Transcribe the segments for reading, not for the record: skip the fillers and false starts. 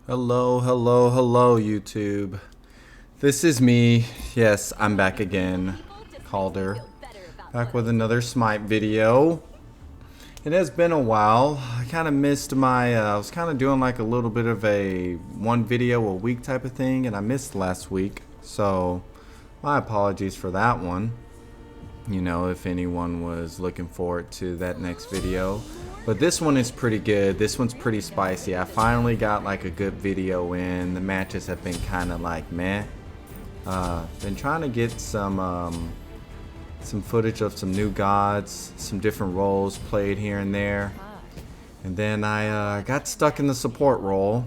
Hello, hello, hello, YouTube. This is me. Yes, I'm back again. Calder. Back with another Smite video. It has been a while. I kind of missed my, I was kind of doing like a little bit of a one video a week type of thing, and I missed last week. So, my apologies for that one. You know, if anyone was looking forward to that next video. But this one is pretty good. This one's pretty spicy. I finally got like a good video in. The matches have been kind of like meh. Been trying to get some footage of some new gods, some different roles played here and there. And then I got stuck in the support role.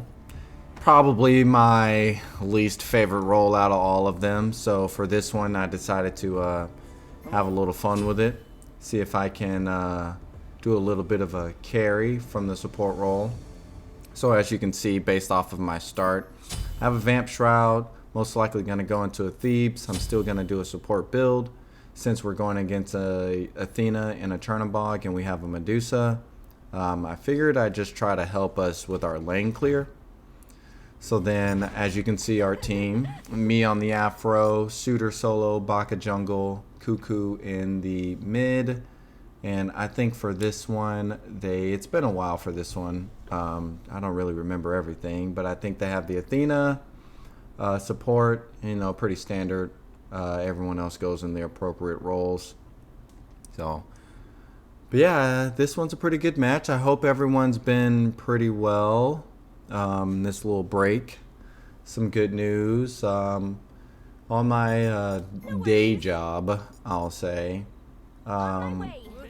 Probably my least favorite role out of all of them. So for this one, I decided to have a little fun with it. See if I can do a little bit of a carry from the support role. So as you can see, based off of my start, I have a Vamp Shroud, most likely going to go into a Thebes. I'm still going to do a support build since we're going against a Athena and a Chernobog and we have a Medusa. I figured I'd just try to help us with our lane clear. So then, as you can see, our team, me on the Afro, Suitor solo, Baka jungle, Cuckoo in the mid. And I think for this one, it's been a while for this one. I don't really remember everything, but I think they have the Athena support, you know, pretty standard. Everyone else goes in their appropriate roles. So, but yeah, this one's a pretty good match. I hope everyone's been pretty well this little break. Some good news. On my day job, I'll say.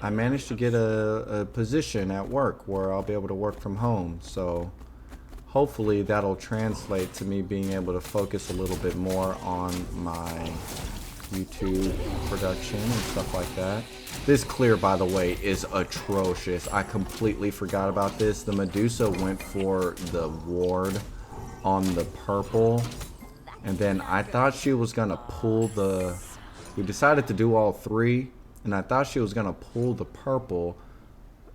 I managed to get a position at work where I'll be able to work from home. So hopefully that'll translate to me being able to focus a little bit more on my YouTube production and stuff like that. This clear, by the way, is atrocious. I completely forgot about this. The Medusa went for the ward on the purple. And then I thought she was going to pull the... We decided to do all three. And I thought she was going to pull the purple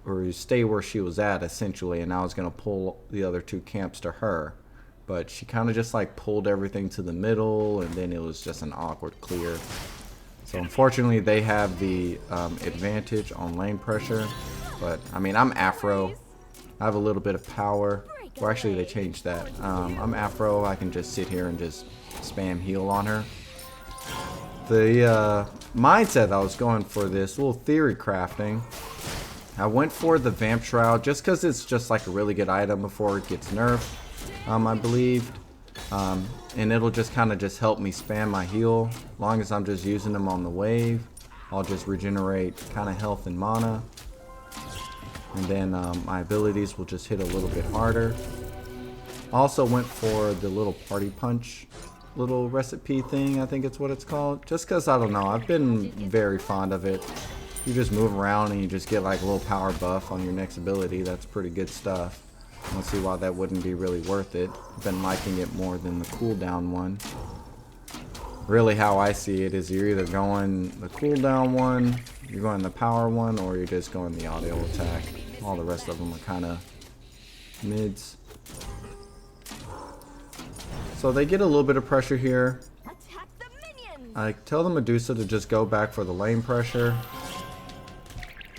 or stay where she was at, essentially. And I was going to pull the other two camps to her. But she kind of just like pulled everything to the middle. And then it was just an awkward clear. So unfortunately, they have the advantage on lane pressure. But, I mean, I'm Afro. I have a little bit of power. Well, actually, they changed that. I'm Afro. I can just sit here and just spam heal on her. The mindset I was going for this little theory crafting, I went for the Vamp Shroud just because it's just like a really good item before it gets nerfed, I believed. And it'll just kind of just help me spam my heal. As long as I'm just using them on the wave, I'll just regenerate kind of health and mana. And then my abilities will just hit a little bit harder. Also went for the little party punch little recipe thing, I think it's what it's called. Just because, I don't know, I've been very fond of it. You just move around and you just get like a little power buff on your next ability. That's pretty good stuff. I don't see why that wouldn't be really worth it. I've been liking it more than the cooldown one. Really how I see it is you're either going the cooldown one, you're going the power one, or you're just going the audio attack. All the rest of them are kind of mids. So they get a little bit of pressure here. I tell the Medusa to just go back for the lane pressure.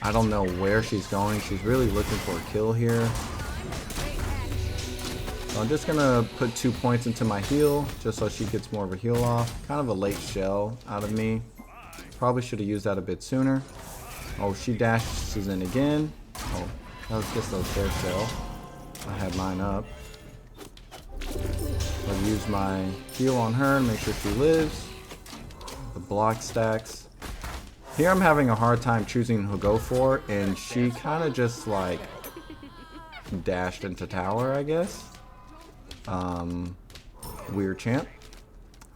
I don't know where she's going. She's really looking for a kill here. So I'm just going to put 2 points into my heal just so she gets more of a heal off. Kind of a late shell out of me. Probably should have used that a bit sooner. Oh, she dashes in again. Oh, that was just a fair shell. I had mine up. I'll use my heal on her and make sure she lives. The block stacks. Here I'm having a hard time choosing who to go for, and she kind of just like dashed into tower, I guess. Weird champ.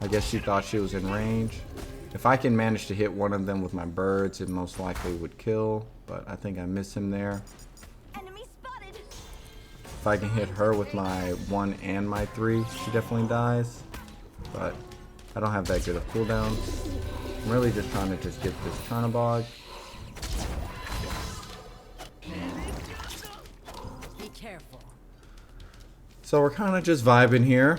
I guess she thought she was in range. If I can manage to hit one of them with my birds, it most likely would kill, but I think I missed him there. If I can hit her with my 1 and my 3, she definitely dies. But I don't have that good of cooldowns. I'm really just trying to just get this Chernobog. Be careful. So we're kind of just vibing here.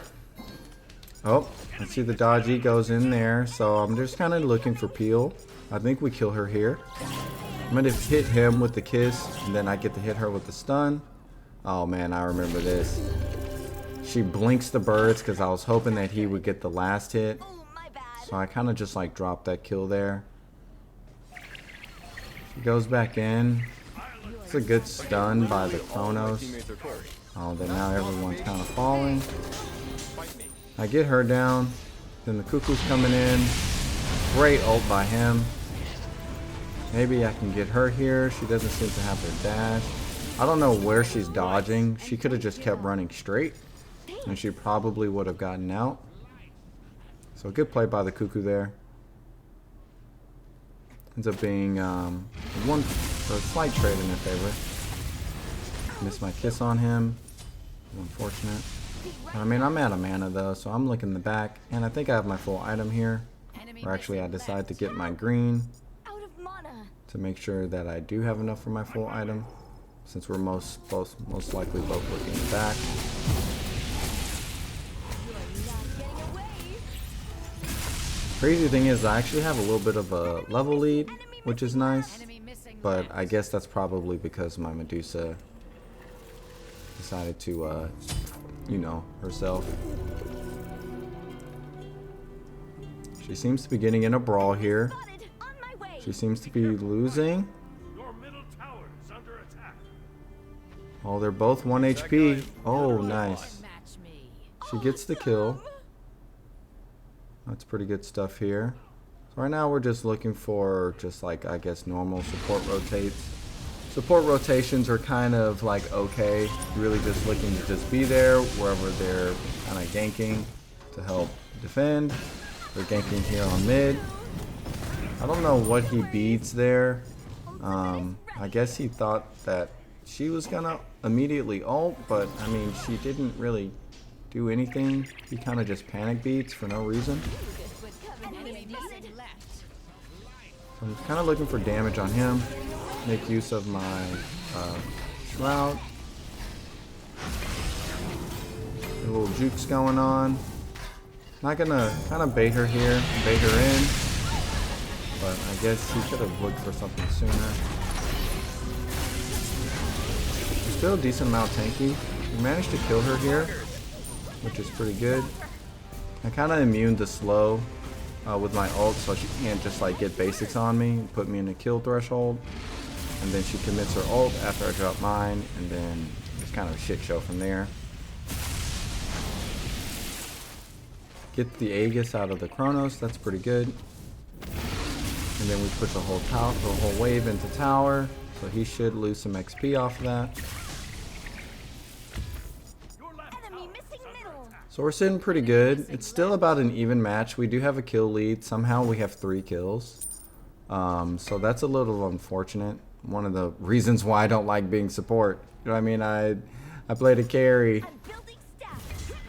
Oh, I see the dodgy goes in there. So I'm just kind of looking for Peel. I think we kill her here. I'm going to hit him with the kiss, and then I get to hit her with the stun. Oh man, I remember this. She blinks the birds because I was hoping that he would get the last hit. So I kind of just like dropped that kill there. She goes back in. It's a good stun by the Chronos. Oh, then now everyone's kind of falling. I get her down. Then the Cuckoo's coming in. Great ult by him. Maybe I can get her here. She doesn't seem to have her dash. I don't know where she's dodging. She could have just kept running straight, and she probably would have gotten out. So good play by the Cuckoo there. Ends up being a slight trade in their favor. Missed my kiss on him. Unfortunate. I mean, I'm out of mana though, so I'm looking in the back, and I think I have my full item here. Or actually, I decided to get my green to make sure that I do have enough for my full item, since we're most likely both looking in the back. Crazy thing is, I actually have a little bit of a level lead, which is nice, but I guess that's probably because my Medusa decided to, you know, herself. She seems to be getting in a brawl here. She seems to be losing. Oh, they're both 1 HP. Oh, nice. She gets the kill. That's pretty good stuff here. So right now we're just looking for just like, I guess, normal support rotates. Support rotations are kind of like okay. Really just looking to just be there wherever they're kind of ganking to help defend. They're ganking here on mid. I don't know what he beats there. I guess he thought that she was gonna immediately ult, but I mean, she didn't really do anything. He kind of just panic beats for no reason. So I'm kind of looking for damage on him. Make use of my shroud. A little jukes going on. Not gonna kind of bait her here, bait her in. But I guess he could have looked for something sooner. She's still a decent amount tanky. We managed to kill her here, which is pretty good. I kind of immune to slow with my ult, so she can't just like get basics on me and put me in a kill threshold. And then she commits her ult after I drop mine, and then it's kind of a shit show from there. Get the Aegis out of the Chronos, that's pretty good. And then we put the whole wave into tower, so he should lose some XP off of that. So we're sitting pretty good. It's still about an even match. We do have a kill lead. Somehow we have 3 kills. So that's a little unfortunate. One of the reasons why I don't like being support. You know what I mean? I played a carry.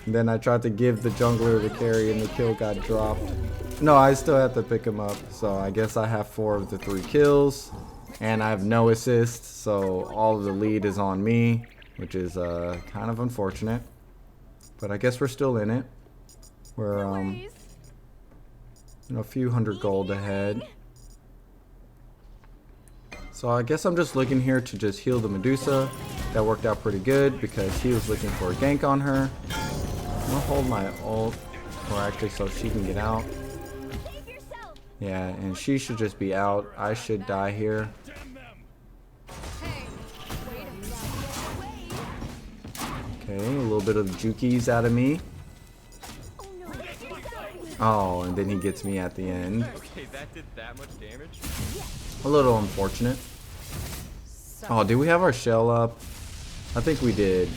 And then I tried to give the jungler the carry and the kill got dropped. No, I still have to pick him up. So I guess I have 4 of the 3 kills. And I have no assists. So all of the lead is on me, which is kind of unfortunate. But I guess we're still in it. We're you know, a few hundred gold ahead. So I guess I'm just looking here to just heal the Medusa. That worked out pretty good because he was looking for a gank on her. I'm gonna hold my ult, or actually so she can get out. Yeah, and she should just be out. I should die here. Okay, a little bit of jukies out of me. Oh, and then he gets me at the end. Okay, that did that much damage? A little unfortunate. Oh, did we have our shell up? I think we did.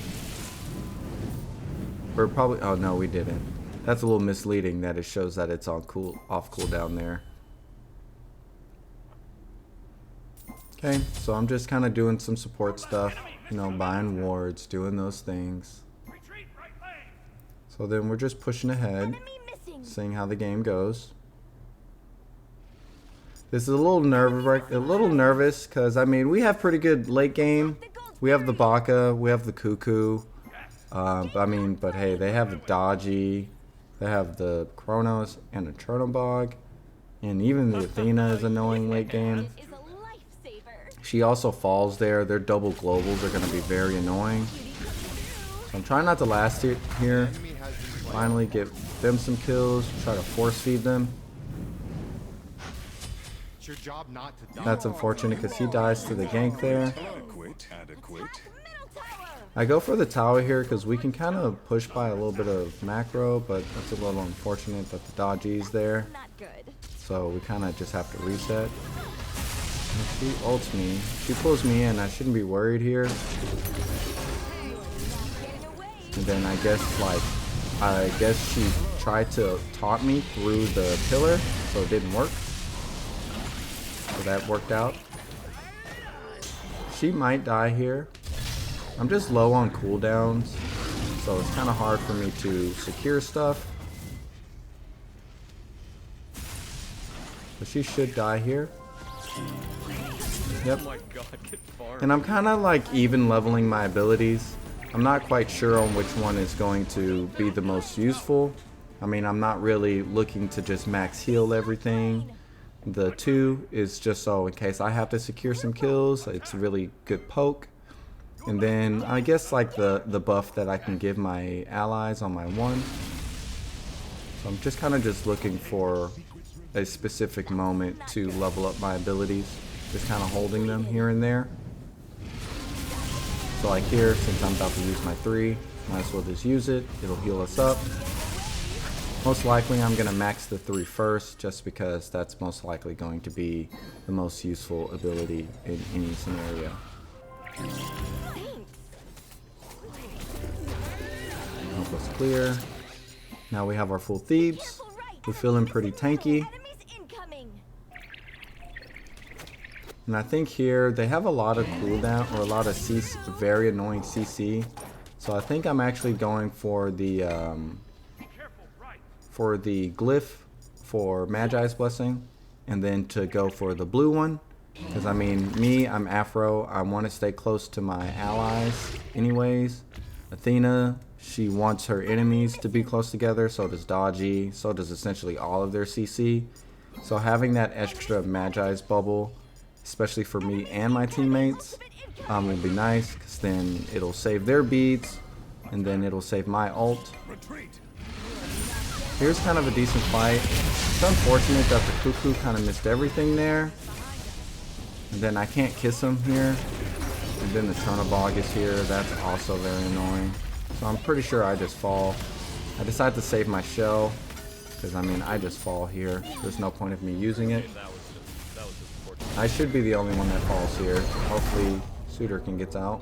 Or probably, oh no, we didn't. That's a little misleading that it shows that it's on off cooldown there. Okay, so I'm just kind of doing some support stuff. You know, buying wards, doing those things. So then we're just pushing ahead, seeing how the game goes. This is a little nervous because I mean we have pretty good late game. We have the Baka, we have the Cuckoo. But hey, they have a Dodgy, they have the Chronos and a Chernobog, and even the Athena is annoying late game. She also falls there. Their double globals are going to be very annoying. So I'm trying not to last it here. Finally get them some kills, try to force feed them. That's unfortunate because he dies to the gank there. I go for the tower here because we can kind of push by a little bit of macro, but that's a little unfortunate that the Dodgy's there. So we kind of just have to reset. If she ults me, she pulls me in, I shouldn't be worried here. And then I guess she tried to taunt me through the pillar, so it didn't work. So that worked out. She might die here. I'm just low on cooldowns, so it's kind of hard for me to secure stuff. But she should die here. Yep. Oh my god, get farmed. And I'm kind of like even leveling my abilities. I'm not quite sure on which one is going to be the most useful. I mean, I'm not really looking to just max heal everything. The 2 is just so in case I have to secure some kills, it's a really good poke. And then I guess like the buff that I can give my allies on my 1. So I'm just kind of just looking for a specific moment to level up my abilities. Just kind of holding them here and there. So like here, since I'm about to use my 3, might as well just use it. It'll heal us up. Most likely I'm going to max the 3 first, just because that's most likely going to be the most useful ability in any scenario. Help us clear. Now we have our full Thebes. We're feeling pretty tanky. And I think here they have a lot of cooldown, or a lot of very annoying CC. So I think I'm actually going for the glyph for Magi's Blessing, and then to go for the blue one. Because I mean, I'm Afro. I want to stay close to my allies anyways. Athena, she wants her enemies to be close together. So does Dodgy. So does essentially all of their CC. So having that extra Magi's bubble, especially for me and my teammates, will be nice, because then it'll save their beads, and then it'll save my ult. Here's kind of a decent fight. It's unfortunate that the Cuckoo kind of missed everything there. And then I can't kiss him here. And then the Chernobog is here. That's also very annoying. So I'm pretty sure I just fall. I decide to save my shell, because I mean, I just fall here. There's no point of me using it. I should be the only one that falls here. Hopefully Suitor can get out.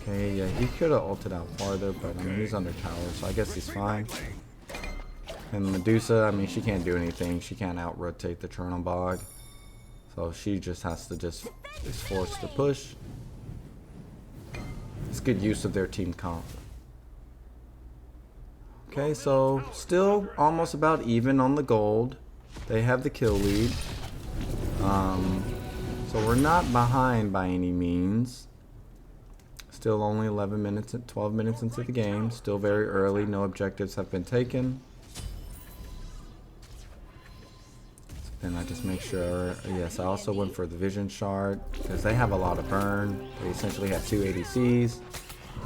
Okay, yeah, he could have ulted out farther, but I mean, he's under tower, so I guess he's fine. And Medusa, I mean, she can't do anything. She can't out-rotate the Chernobog. So she just has to is forced to push. It's good use of their team comp. Okay, so still almost about even on the gold. They have the kill lead. So we're not behind by any means. Still only 11 minutes and 12 minutes into the game. Still very early. No objectives have been taken. So then I just make sure. Yes, I also went for the vision shard, because they have a lot of burn. They essentially have 2 ADCs.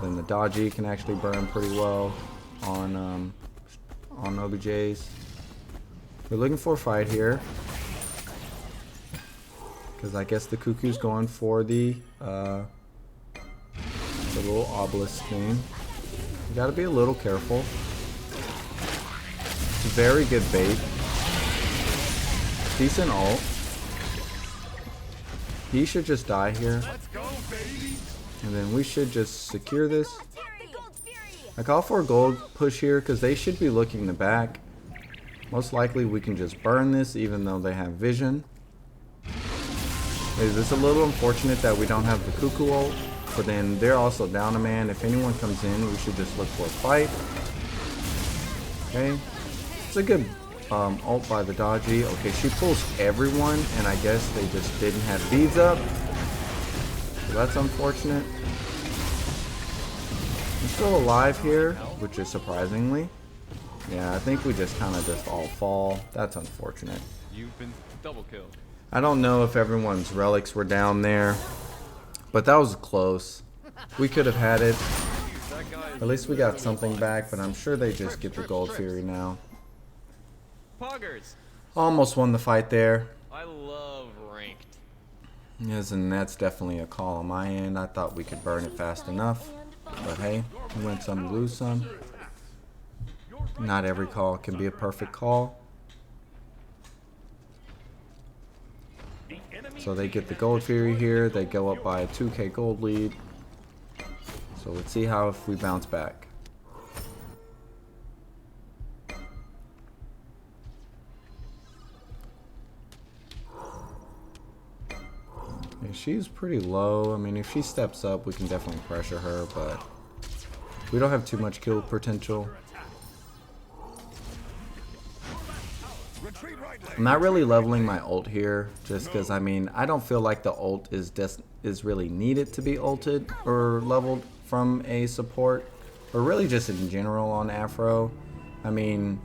Then the Dodgy can actually burn pretty well on OBJs. We're looking for a fight here, because I guess the Cuckoo's going for the little obelisk thing. You gotta be a little careful. It's a very good bait. Decent ult. He should just die here. And then we should just secure this. I call for a gold push here, because they should be looking the back. Most likely we can just burn this, even though they have vision. It's a little unfortunate that we don't have the Cuckoo ult, but then they're also down a man. If anyone comes in, we should just look for a fight. Okay, it's a good ult by the Dodgy. Okay, she pulls everyone, and I guess they just didn't have beads up. So that's unfortunate. I'm still alive here, which is surprisingly. Yeah, I think we just kind of just all fall. That's unfortunate. You've been double killed. I don't know if everyone's relics were down there, but that was close. We could have had it. At least we got something back, but I'm sure they just get the Gold Fury now. Poggers. Almost won the fight there. I love ranked. Yes, and that's definitely a call on my end. I thought we could burn it fast enough, but hey, we win some, lose some. Not every call can be a perfect call. So they get the Gold Fury here. They go up by a 2k gold lead. So let's see how if we bounce back. Yeah, she's pretty low. I mean, if she steps up, we can definitely pressure her, but we don't have too much kill potential. I'm not really leveling my ult here, just because, I mean, I don't feel like the ult is really needed to be ulted or leveled from a support, or really just in general on Aphro. I mean,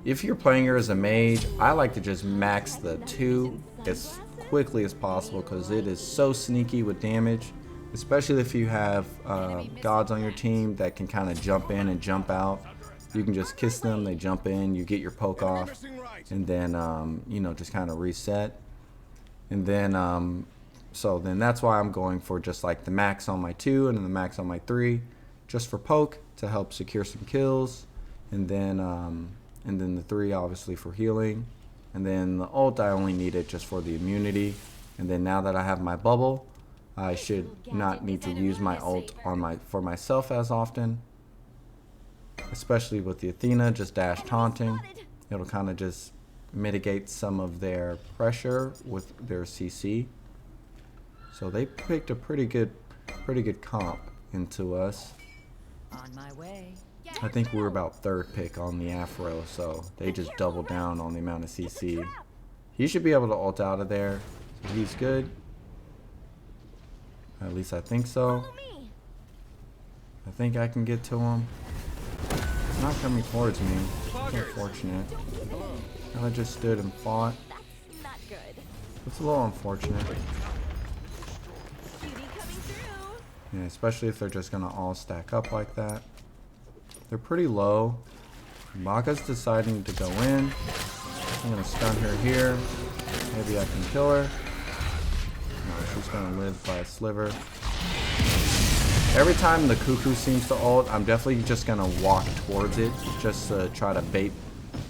if you're playing her as a mage, I like to just max the 2 as quickly as possible, because it is so sneaky with damage, especially if you have gods on your team that can kind of jump in and jump out. You can just kiss them, they jump in, you get your poke off, and then you know, just kind of reset. And then so then that's why I'm going for just like the max on my 2 and then the max on my 3, just for poke to help secure some kills, and then the 3 obviously for healing, and then the ult I only need it just for the immunity. And then now that I have my bubble, I should not need to use my ult on for myself as often. Especially with the Athena just dash taunting, it'll kind of just mitigate some of their pressure with their CC. So they picked a pretty good comp into us. On my way. I think we were about 3rd pick on the Aphro, so they just doubled down on the amount of CC. He should be able to ult out of there, so he's good. At least I think so. I think I can get to him. It's not coming towards me. It's unfortunate. I just stood and fought. It's a little unfortunate. Yeah, especially if they're just gonna all stack up like that. They're pretty low. Maka's deciding to go in. I'm gonna stun her here. Maybe I can kill her. No, she's gonna live by a sliver. Every time the Cuckoo seems to ult, I'm definitely just gonna walk towards it, just to try to bait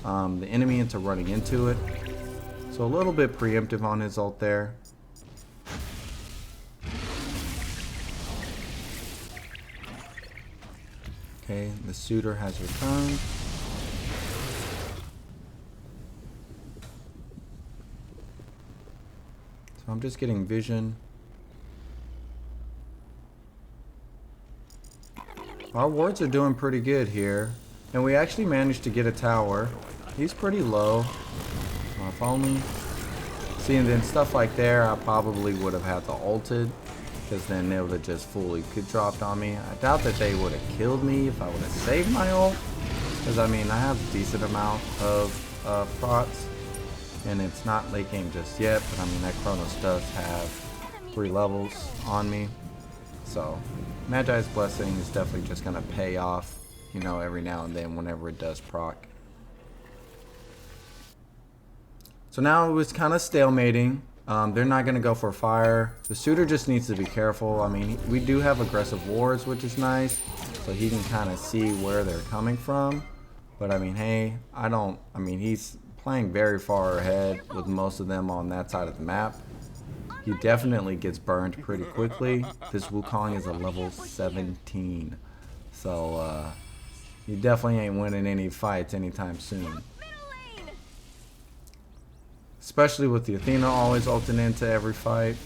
the enemy into running into it. So a little bit preemptive on his ult there. Okay, the suitor has returned. So I'm just getting vision. Our wards are doing pretty good here. And we actually managed to get a tower. He's pretty low. If only. See, and then stuff like there, I probably would have had to ulted, because then they would have just fully dropped on me. I doubt that they would have killed me if I would have saved my ult. Because, I mean, I have a decent amount of procs. And it's not late game just yet, but I mean, that Chronos does have 3 levels on me. So, Magi's Blessing is definitely just going to pay off, you know, every now and then whenever it does proc. So now it was kind of stalemating. They're not going to go for fire. The suitor just needs to be careful. I mean, we do have aggressive wards, which is nice. So he can kind of see where they're coming from. But I mean, hey, he's playing very far ahead with most of them on that side of the map. He definitely gets burned pretty quickly. This Wukong is a level 17. So, he definitely ain't winning any fights anytime soon. Especially with the Athena always ulting into every fight.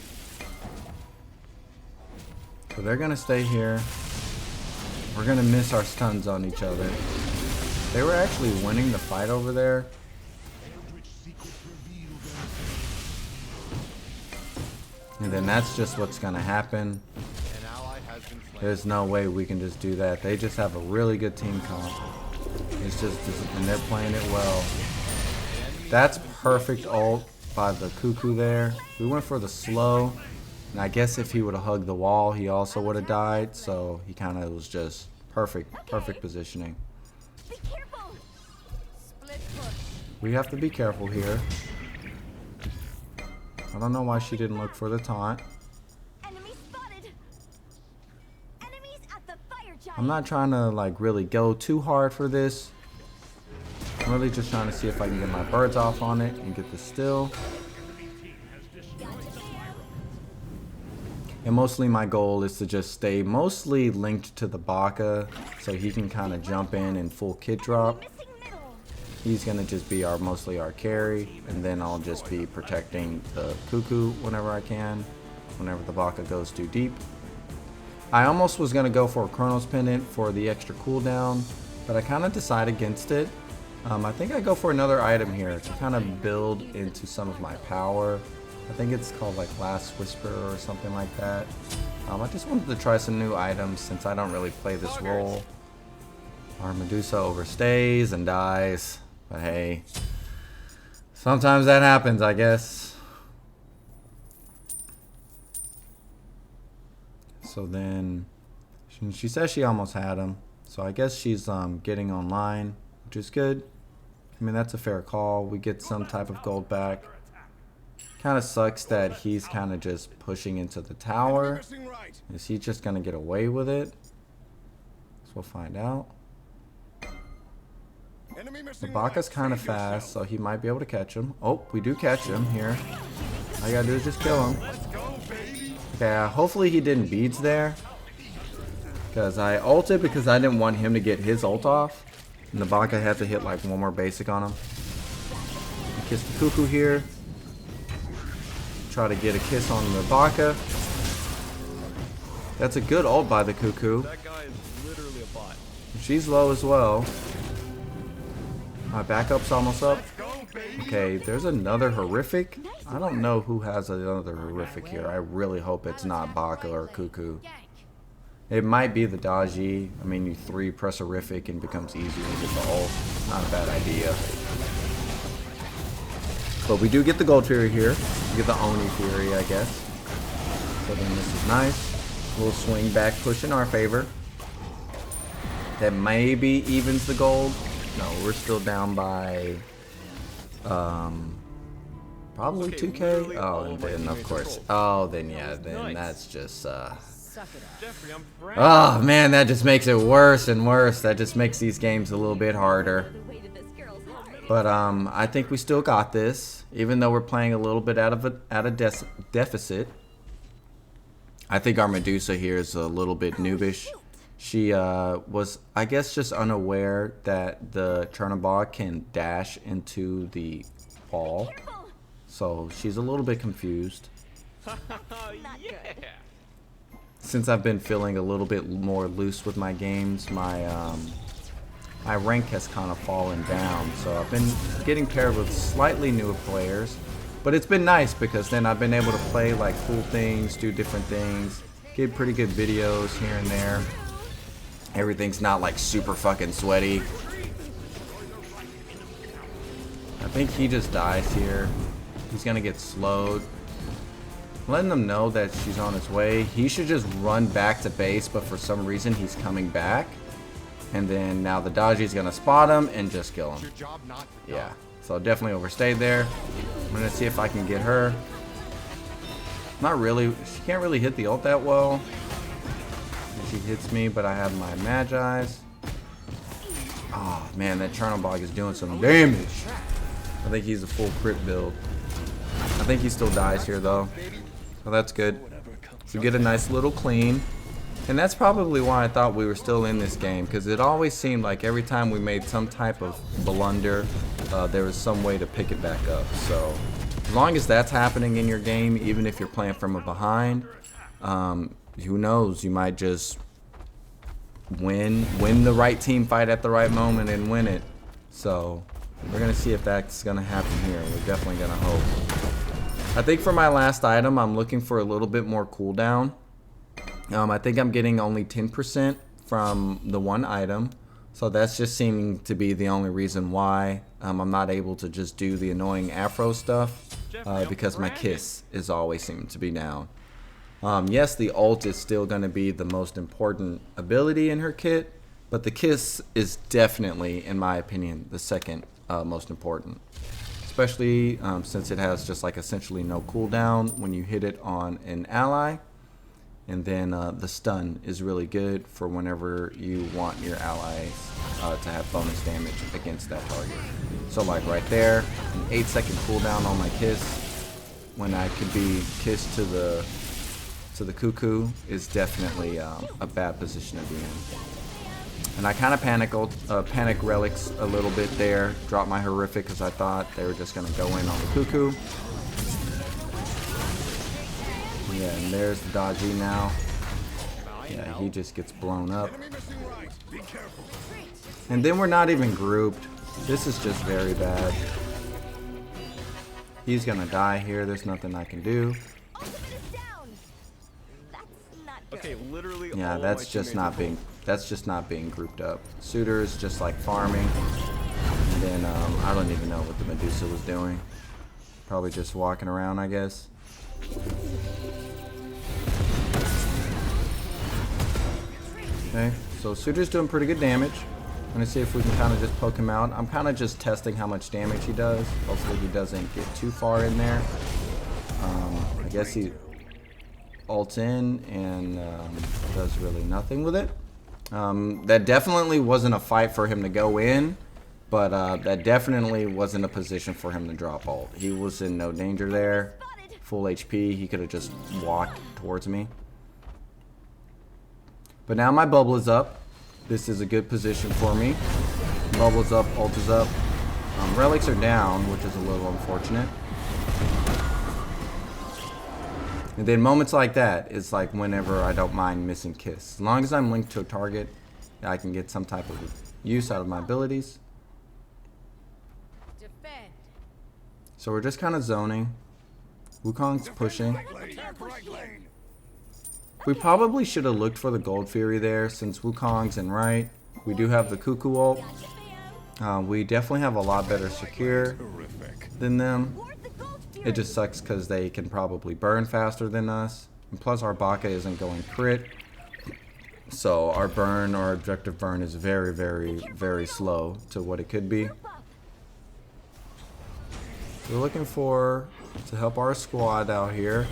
So they're going to stay here. We're going to miss our stuns on each other. They were actually winning the fight over there. And then that's just what's going to happen. There's no way we can just do that. They just have a really good team comp. It's just, and they're playing it well. That's perfect ult by the Cuckoo there. We went for the slow. And I guess if he would have hugged the wall, he also would have died. So he kind of was just perfect positioning. We have to be careful here. I don't know why she didn't look for the taunt. I'm not trying to like really go too hard for this. I'm really just trying to see if I can get my birds off on it and get the still. And mostly my goal is to just stay mostly linked to the Baka so he can kind of jump in full kit drop. He's going to just be mostly our carry, and then I'll just be protecting the Cuckoo whenever I can, whenever the Baka goes too deep. I almost was going to go for a Chronos Pendant for the extra cooldown, but I kind of decided against it. I think I go for another item here to kind of build into some of my power. I think it's called like Last Whisper or something like that. I just wanted to try some new items since I don't really play this role. Our Medusa overstays and dies, but hey, sometimes that happens, I guess. So then she says she almost had him, so I guess she's getting online, which is good. I mean, that's a fair call. We get some type of gold back. Kind of sucks that he's kind of just pushing into the tower. Is he just going to get away with it? So we'll find out. The Baka's kind of fast, so he might be able to catch him. Oh, we do catch him here. All you gotta do is just kill him. Okay, hopefully he didn't beads there. Because I ulted because I didn't want him to get his ult off. And the Baka had to hit like one more basic on him. Kiss the Cuckoo here. Try to get a kiss on the Baka. That's a good ult by the Cuckoo. That guy is literally a bot. She's low as well. My backup's almost up. Okay, there's another horrific. I don't know who has another horrific here. I really hope it's not Baka or Cuckoo. It might be the Daji. I mean, you 3 press horrific and becomes easier to get the ult. Not a bad idea. But we do get the gold fury here. We get the Oni fury, I guess. So then this is nice. We'll swing back, push in our favor. That maybe evens the gold. No, we're still down by probably 2k. Oh, and then of course. Oh, then yeah, then that's just oh man, that just makes it worse and worse. That just makes these games a little bit harder. But I think we still got this, even though we're playing a little bit out of a deficit. I think our Medusa here is a little bit noobish. She was, I guess, just unaware that the Chernobog can dash into the wall. So she's a little bit confused. Yeah. Since I've been feeling a little bit more loose with my games, my my rank has kind of fallen down. So I've been getting paired with slightly newer players. But it's been nice because then I've been able to play like cool things, do different things, get pretty good videos here and there. Everything's not like super fucking sweaty. I think he just dies here. He's gonna get slowed. I'm letting them know that she's on his way. He should just run back to base, but for some reason he's coming back. And then now the Daji's gonna spot him and just kill him. Yeah, so definitely overstayed there. I'm gonna see if I can get her. Not really, she can't really hit the ult that well. She hits me, but I have my Magi's. Oh man, that Chernobog is doing some damage. I think he's a full crit build. I think he still dies here though. So that's good. So get a nice little clean. And that's probably why I thought we were still in this game, because it always seemed like every time we made some type of blunder, there was some way to pick it back up. So as long as that's happening in your game, even if you're playing from a behind, who knows, you might just win the right team fight at the right moment and win it. So we're gonna see if that's gonna happen here. We're definitely gonna hope. I think for my last item, I'm looking for a little bit more cooldown. I think I'm getting only 10% from the one item. So that's just seeming to be the only reason why I'm not able to just do the annoying Afro stuff because my kiss is always seeming to be down. Yes, the ult is still going to be the most important ability in her kit, but the kiss is definitely, in my opinion, the second most important. Especially since it has just like essentially no cooldown when you hit it on an ally. And then the stun is really good for whenever you want your allies to have bonus damage against that target. So like right there, an 8-second cooldown on my kiss when I could be kissed to the cuckoo is definitely a bad position to be in. And I kind of panic relics a little bit there, dropped my horrific because I thought they were just going to go in on the cuckoo. Yeah, and there's the dodgy now. Yeah, he just gets blown up. And then we're not even grouped. This is just very bad. He's gonna die here. There's nothing I can do. Okay, literally. Yeah, that's just not being grouped up. Suitor is just like farming. And then I don't even know what the Medusa was doing. Probably just walking around, I guess. Okay, so Suitor's doing pretty good damage. I'm gonna see if we can kind of just poke him out. I'm kind of just testing how much damage he does. Hopefully he doesn't get too far in there. I guess he ults in and does really nothing with it. That definitely wasn't a fight for him to go in, but that definitely wasn't a position for him to drop ult. He was in no danger there. Full HP, he could have just walked towards me. But now my bubble is up. This is a good position for me. Bubble is up, ult is up. Relics are down, which is a little unfortunate. And then moments like that is like whenever I don't mind missing kiss. As long as I'm linked to a target, I can get some type of use out of my abilities. Defend. So we're just kind of zoning. Wukong's pushing. We probably should have looked for the Gold Fury there since Wukong's in right. We do have the Cuckoo ult. We definitely have a lot better secure than them. It just sucks because they can probably burn faster than us. And plus our Baka isn't going crit. So our burn, our objective burn is very, very, very slow to what it could be. We're looking to help our squad out here.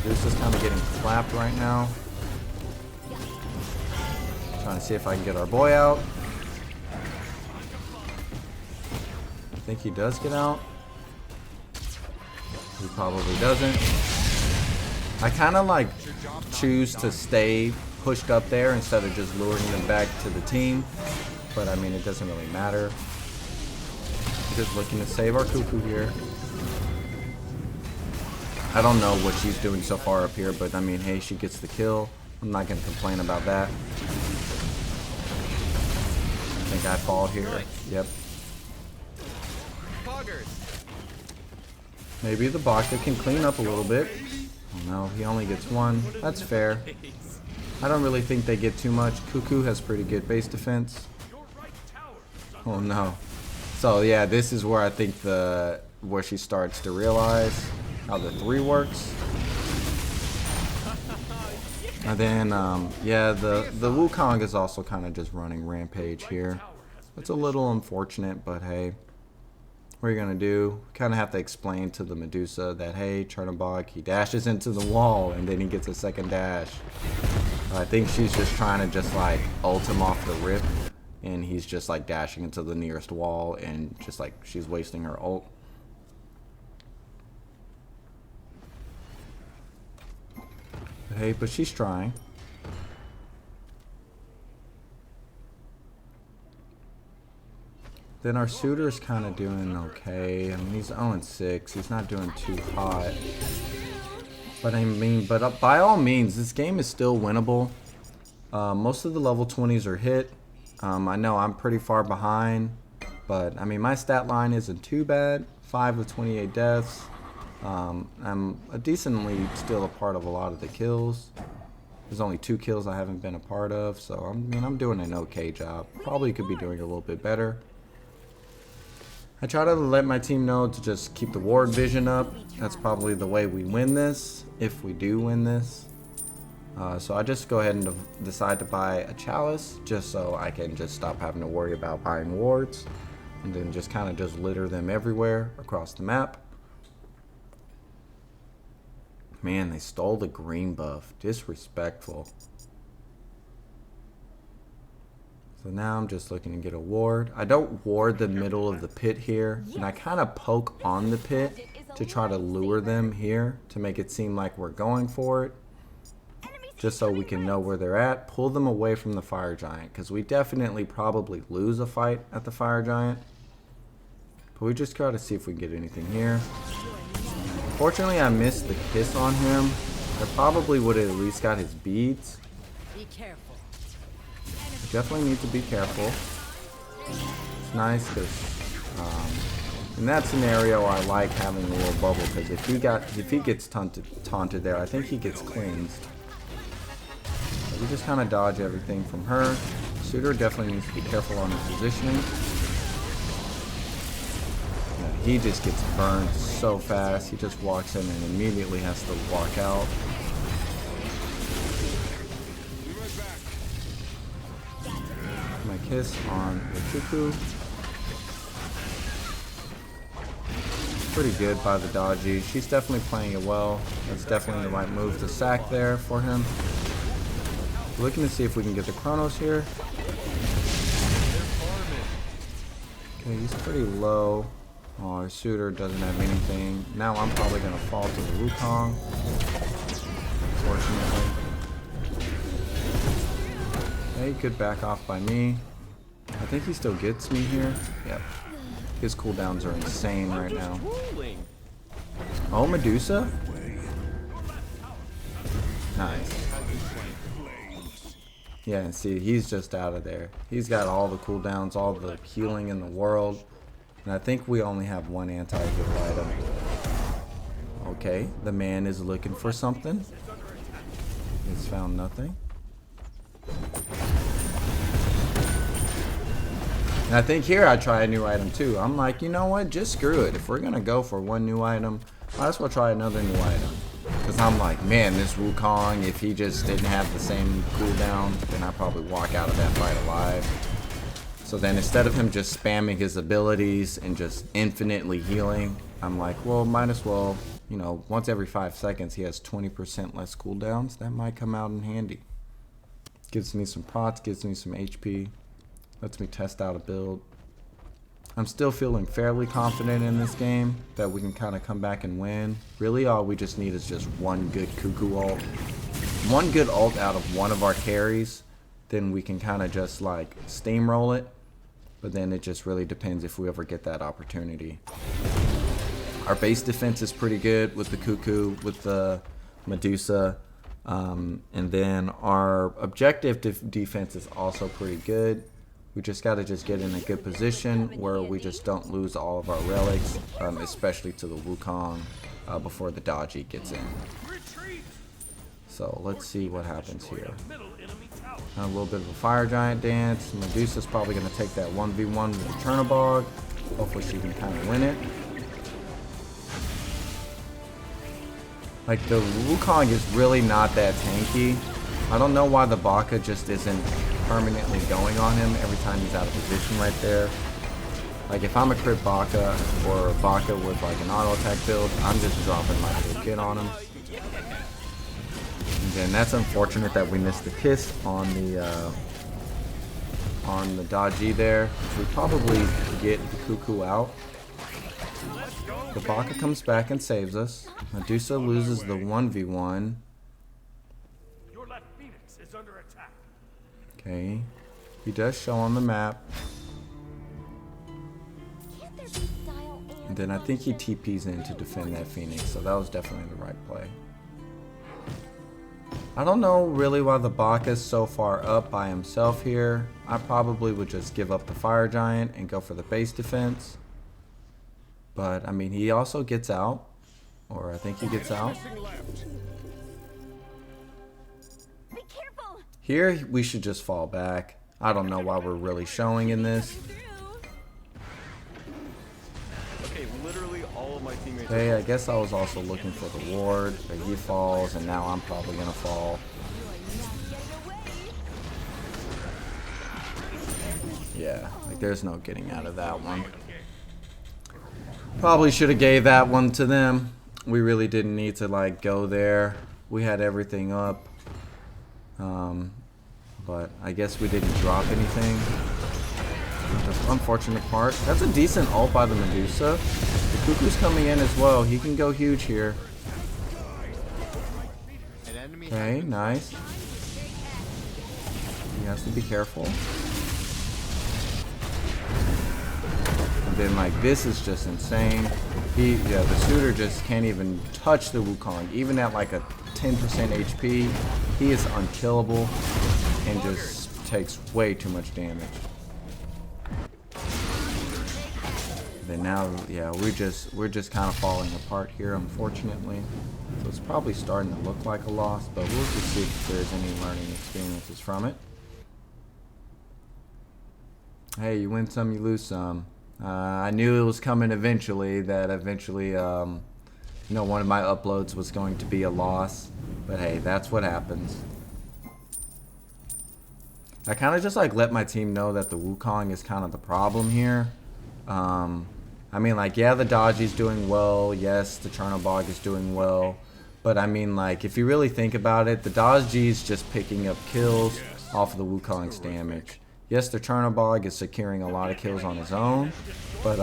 This is kind of getting clapped right now. Trying to see if I can get our boy out. I think he does get out. He probably doesn't. I kind of like choose to stay pushed up there instead of just luring them back to the team. But I mean, it doesn't really matter. Just looking to save our Cuckoo here. I don't know what she's doing so far up here, but I mean, hey, she gets the kill. I'm not going to complain about that. I think I fall here. Yep. Maybe the Baka can clean up a little bit. Oh no, he only gets one. That's fair. I don't really think they get too much. Cuckoo has pretty good base defense. Oh no. So yeah, this is where I think where she starts to realize how the 3 works. And then yeah, the Wukong is also kind of just running rampage here. It's a little unfortunate, but hey, what are you gonna do? Kind of have to explain to the Medusa that hey, Chernobog, he dashes into the wall and then he gets a second dash. I think she's just trying to just like ult him off the rip, and he's just like dashing into the nearest wall and just like she's wasting her ult. But hey, but she's trying. Then our Suitor's kind of doing okay. I mean, he's 0-6. He's not doing too hot. But I mean, by all means, this game is still winnable. Most of the level 20s are hit. I know I'm pretty far behind, but I mean, my stat line isn't too bad. 5 of 28 deaths. I'm decently still a part of a lot of the kills. There's only 2 kills I haven't been a part of, so I'm doing an okay job. Probably could be doing a little bit better. I try to let my team know to just keep the ward vision up. That's probably the way we win this, if we do win this. So I just go ahead and decide to buy a chalice, just so I can just stop having to worry about buying wards. And then just kind of just litter them everywhere across the map. Man, they stole the green buff. Disrespectful. So now I'm just looking to get a ward. I don't ward the middle of the pit here. And I kind of poke on the pit to try to lure them here to make it seem like we're going for it. Just so we can know where they're at. Pull them away from the fire giant. Because we definitely probably lose a fight at the fire giant. But we just gotta see if we can get anything here. Fortunately, I missed the kiss on him. I probably would have at least got his beads. Be careful. Definitely need to be careful. It's nice because in that scenario, I like having a little bubble because if he gets taunted there, I think he gets cleansed. So we just kind of dodge everything from her. Suitor definitely needs to be careful on his positioning. He just gets burned so fast. He just walks in and immediately has to walk out. My kiss on the cuckoo. Pretty good by the dodgy. She's definitely playing it well. That's definitely the right move to sack there for him. Looking to see if we can get the Chronos here. Okay, he's pretty low. Oh, our suitor doesn't have anything. Now I'm probably going to fall to the Wukong. Unfortunately. Okay, good back off by me. I think he still gets me here. Yep. His cooldowns are insane right now. Oh, Medusa? Nice. Yeah, and see, he's just out of there. He's got all the cooldowns, all the healing in the world. And I think we only have one anti-heal item. Okay, the man is looking for something. He's found nothing. And I think here I try a new item too. I'm like, you know what? Just screw it. If we're going to go for one new item, might as well try another new item. Because I'm like, man, this Wukong, if he just didn't have the same cooldown, then I'd probably walk out of that fight alive. So then instead of him just spamming his abilities and just infinitely healing, I'm like, well, might as well, you know, once every 5 seconds he has 20% less cooldowns. That might come out in handy. Gives me some pots, gives me some HP, lets me test out a build. I'm still feeling fairly confident in this game that we can kind of come back and win. Really all we just need is just one good cuckoo ult. One good ult out of one of our carries, then we can kind of just like steamroll it. But then it just really depends if we ever get that opportunity. Our base defense is pretty good with the cuckoo, with the Medusa. And then our objective defense is also pretty good. We just got to just get in a good position where we just don't lose all of our relics, especially to the Wukong before the dodgy gets in. So let's see what happens here. A little bit of a fire giant dance. Medusa's probably going to take that 1v1 with the Chernobog. Hopefully she can kind of win it. Like the Wukong is really not that tanky. I don't know why the Baka just isn't permanently going on him every time he's out of position right there. Like if I'm a crit Baka or a Baka with like an auto attack build, I'm just dropping my full kit on him. And then that's unfortunate that we missed the kiss on the dodgy there. We probably get the cuckoo out. The Baka comes back and saves us. Medusa loses the 1v1. Your left Phoenix is under attack. Okay. He does show on the map. And then I think he TPs in to defend that Phoenix, so that was definitely the right play. I don't know really why the Baka's so far up by himself here. I probably would just give up the Fire Giant and go for the base defense. But, I mean, he also gets out. Or I think he gets out. Here, we should just fall back. I don't know why we're really showing in this. Okay, literally all of my teammates. Okay, I guess I was also looking for the ward, but he falls, and now I'm probably gonna fall. Yeah, like there's no getting out of that one. Probably should have gave that one to them. We really didn't need to like go there. We had everything up. But I guess we didn't drop anything. The unfortunate part. That's a decent ult by the Medusa. The Cuckoo's coming in as well. He can go huge here. Okay, nice. He has to be careful. And then like this is just insane. The shooter just can't even touch the Wukong. Even at like a 10% HP, he is unkillable and just takes way too much damage. Then now, yeah, we're just kind of falling apart here, unfortunately. So it's probably starting to look like a loss, but we'll just see if there's any learning experiences from it. Hey, you win some, you lose some. I knew it was coming eventually, that eventually, you know, one of my uploads was going to be a loss. But hey, that's what happens. I kind of just like let my team know that the Wukong is kind of the problem here. I mean, like, yeah, the Dodgy's doing well. Yes, the Chernobog is doing well. But I mean, like, if you really think about it, the Dodgy's just picking up kills off of the Wukong's damage. Yes, the Chernobog is securing a lot of kills on his own, but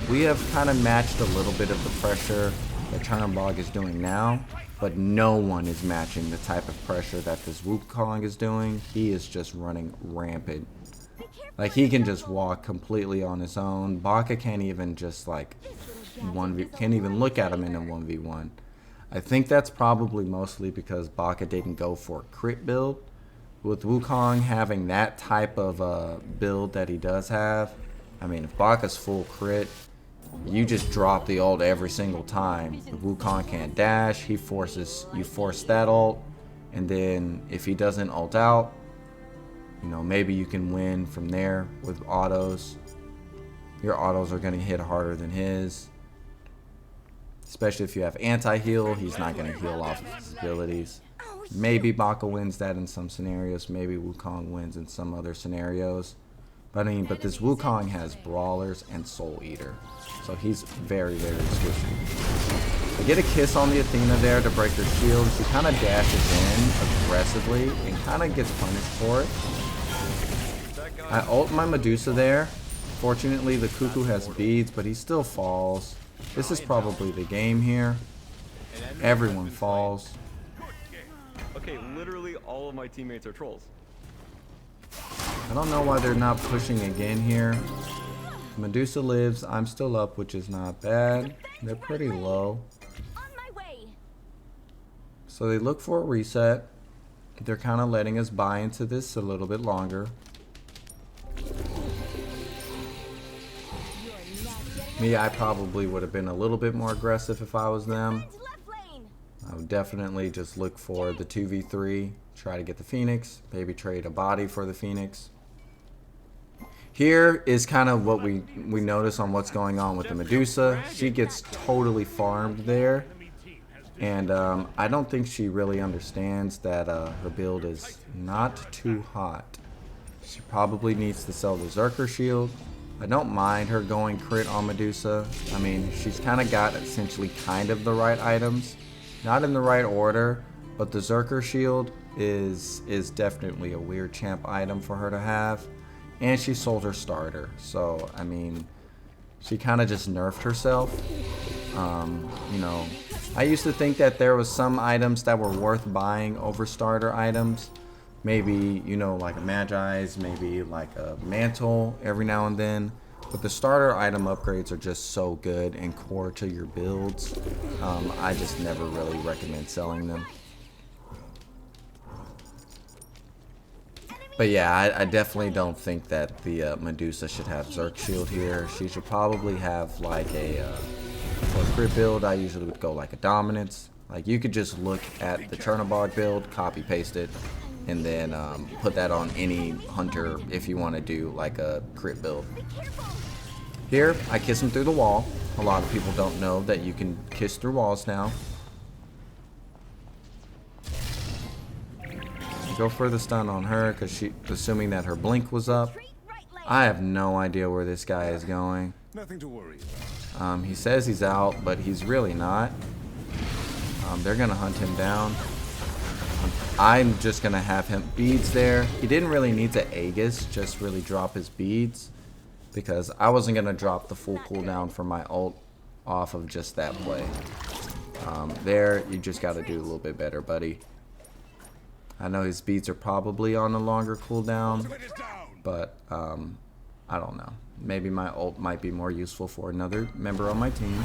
we have kind of matched a little bit of the pressure that Chernobog is doing now, but no one is matching the type of pressure that this Wukong is doing. He is just running rampant. Like, he can just walk completely on his own. Baka can't even just like can't even look at him in a 1v1. I think that's probably mostly because Baka didn't go for a crit build. With Wukong having that type of build that he does have, I mean, if Baka's full crit, you just drop the ult every single time. The Wukong can't dash, you force that ult, and then if he doesn't ult out, you know, maybe you can win from there with autos. Your autos are going to hit harder than his. Especially if you have anti-heal, he's not going to heal off of his abilities. Maybe Baka wins that in some scenarios. Maybe Wukong wins in some other scenarios. But I mean, but this Wukong has Brawlers and Soul Eater. So he's very, very squishy. I get a kiss on the Athena there to break her shield. She kind of dashes in aggressively and kind of gets punished for it. I ult my Medusa there. Fortunately, the Cuckoo has beads, but he still falls. This is probably the game here. Everyone falls. Okay, literally all of my teammates are trolls. I don't know why they're not pushing again here. Medusa lives. I'm still up, which is not bad. They're pretty low. So they look for a reset. They're kind of letting us buy into this a little bit longer. Me, I probably would have been a little bit more aggressive if I was them. I would definitely just look for the 2v3, try to get the Phoenix, maybe trade a body for the Phoenix. Here is kind of what we notice on what's going on with the Medusa. She gets totally farmed there. And I don't think she really understands that her build is not too hot. She probably needs to sell the Zerker shield. I don't mind her going crit on Medusa. I mean, she's kind of got essentially kind of the right items. Not in the right order, but the Zerker shield is definitely a weird champ item for her to have. And she sold her starter. So, I mean, she kind of just nerfed herself. You know, I used to think that there was some items that were worth buying over starter items. Maybe, you know, like a Magi's, maybe like a mantle every now and then. But the starter item upgrades are just so good and core to your builds. I just never really recommend selling them. But yeah, I definitely don't think that the Medusa should have Zerk Shield here. She should probably have like for a crit build, I usually would go like a Dominance. Like, you could just look at the Chernobog build, copy paste it, and then put that on any hunter if you want to do like a crit build. Here, I kiss him through the wall. A lot of people don't know that you can kiss through walls now. Go for the stun on her because she, assuming that her blink was up. I have no idea where this guy is going. Nothing to worry about. He says he's out, but he's really not. They're gonna hunt him down. I'm just gonna have him beads there. He didn't really need to Aegis, just really drop his beads, because I wasn't gonna drop the full cooldown for my ult off of just that play. There, you just gotta do a little bit better, buddy. I know his beads are probably on a longer cooldown, but I don't know. Maybe my ult might be more useful for another member on my team.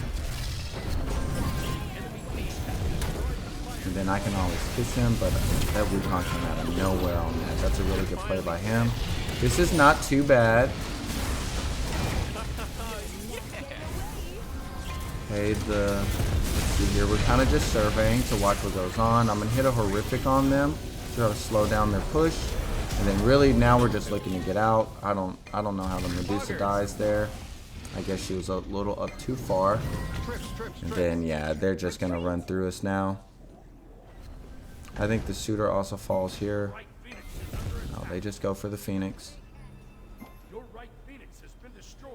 And then I can always kiss him, but that Wukong came out of nowhere on that. That's a really good play by him. This is not too bad. Okay, let's see here. We're kind of just surveying to watch what goes on. I'm gonna hit a horrific on them, try to slow down their push, and then really now we're just looking to get out. I don't know how the Medusa dies there. I guess she was a little up too far. And then yeah, they're just gonna run through us now. I think the Suitor also falls here. No, they just go for the Phoenix. Your right Phoenix has been destroyed.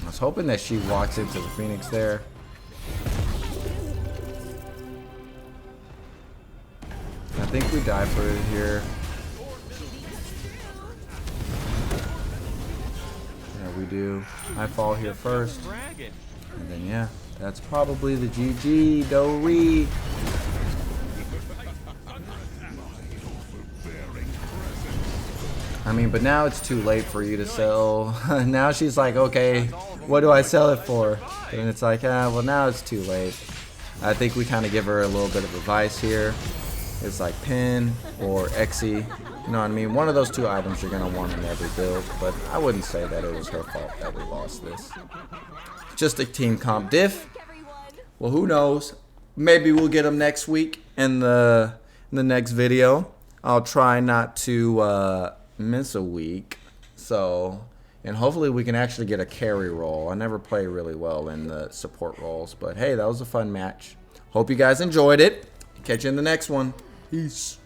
I was hoping that she walks into the Phoenix there. I think we die for it here. Yeah, we do. I fall here first. And then yeah, that's probably the GG, Dory. I mean, but now it's too late for you to sell. Now she's like, okay, what do I sell it for? And it's like, well, now it's too late. I think we kind of give her a little bit of advice here. It's like pin or Xe. You know what I mean? One of those two items you're going to want in every build. But I wouldn't say that it was her fault that we lost this. Just a team comp diff. Well, who knows? Maybe we'll get them next week in the next video. I'll try not to miss a week. So, and hopefully we can actually get a carry role. I never play really well in the support roles. But hey, that was a fun match. Hope you guys enjoyed it. Catch you in the next one. Peace.